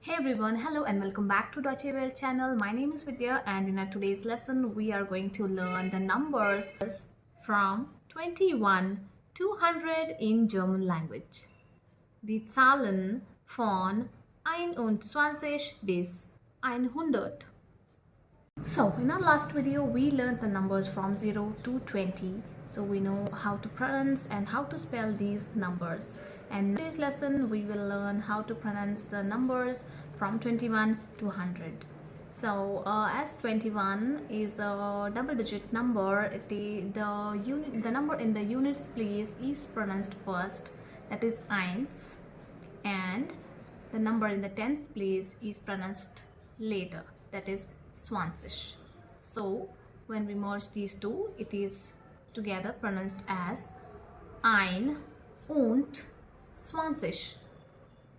Hey everyone, hello and welcome back to Deutsche Welle channel. My name is Vidya and in our today's lesson we are going to learn the numbers from 21 to 100 in German language. Die Zahlen von 21 bis 100. So in our last video we learned the numbers from 0 to 20. So we know how to pronounce and how to spell these numbers. And in today's lesson we will learn how to pronounce the numbers from 21 to 100. So as 21 is a double digit number, the number in the units place is pronounced first, that is eins, and the number in the tens place is pronounced later, that is 20. So when we merge these two, it is together pronounced as ein und 20.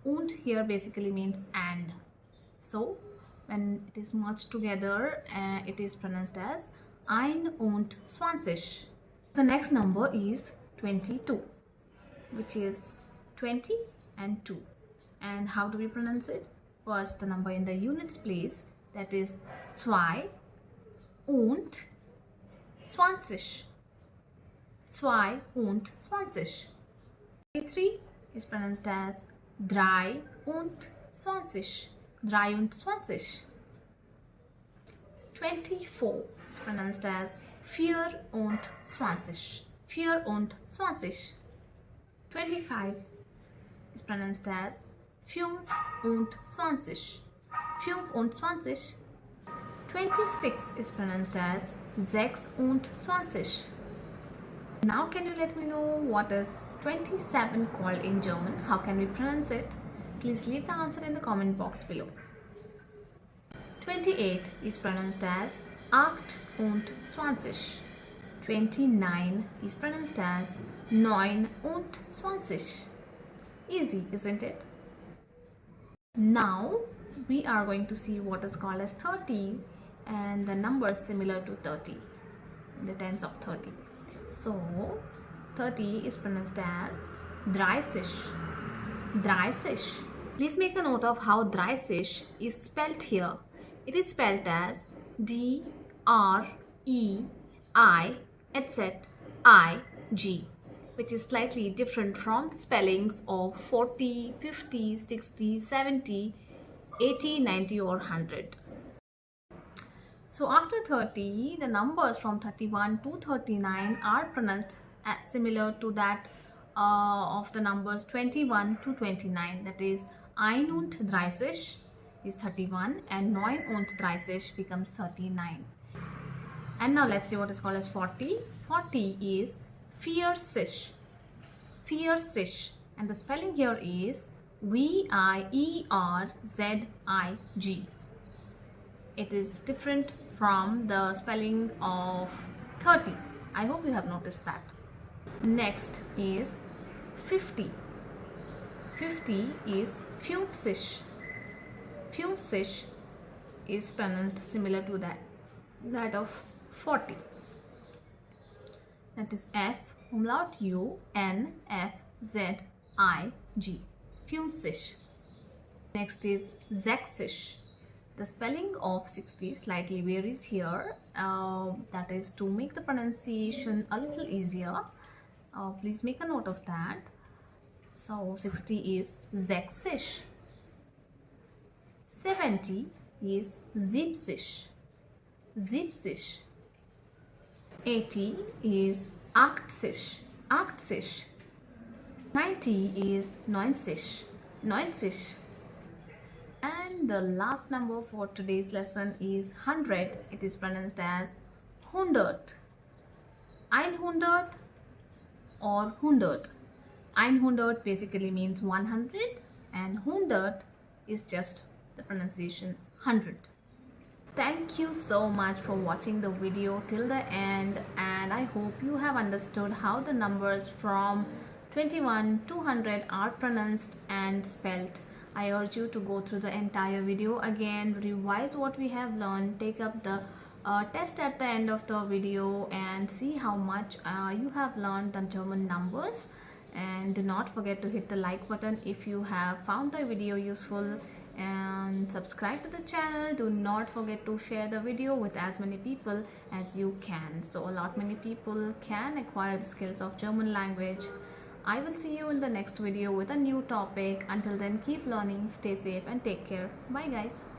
Und here basically means and. So when it is merged together, it is pronounced as ein und 20. The next number is 22, which is 20 and 2. And how do we pronounce it? First, the number in the units place, that is 2 und 20. 2 und 20. 23 is pronounced as 3 und 20. 23. 24 is pronounced as 4 und 20. 4 und 20. 25 is pronounced as 5 und 20. 5 und 20. 26 is pronounced as 6 und 20. Now can you let me know what is 27 called in German? How can we pronounce it? Please leave the answer in the comment box below. 28 is pronounced as 8 und 20. 29 is pronounced as 9 und 20. Easy, isn't it? Now we are going to see what is called as 30 and the numbers similar to 30, in the tens of 30. So 30 is pronounced as 30. 30. Please make a note of how 30 is spelled here. It is spelled as D R E I etc. I G, which is slightly different from the spellings of 40, 50, 60, 70, 80, 90 or 100. So after 30, the numbers from 31 to 39 are pronounced as similar to that of the numbers 21 to 29. That is 31 is 31 and 39 becomes 39. And now let's see what is called as 40. 40 is 40. 40. And the spelling here is Vierzig. It is different from the spelling of 30. I hope you have noticed that. Next is 50. 50 is 50. 50 is pronounced similar to that of 40. That is F umlaut U N F Z I G. 50. Next is 60. The spelling of 60 slightly varies here. That is to make the pronunciation a little easier. Please make a note of that. So 60 is 60. 70 is 70. 70. 80 is 80. 80. 90 is 90. 90. And the last number for today's lesson is 100. It is pronounced as 100. 100 or 100. 100 basically means 100 and 100 is just the pronunciation 100. Thank you so much for watching the video till the end, and I hope you have understood how the numbers from 21 to 100 are pronounced and spelled. I urge you to go through the entire video again, revise what we have learned, take up the test at the end of the video and see how much you have learned the German numbers. And do not forget to hit the like button if you have found the video useful. And and subscribe to the channel. Do not forget to share the video with as many people as you can, so a lot many people can acquire the skills of German language. I will see you in the next video with a new topic. Until then, keep learning, stay safe and take care. Bye guys.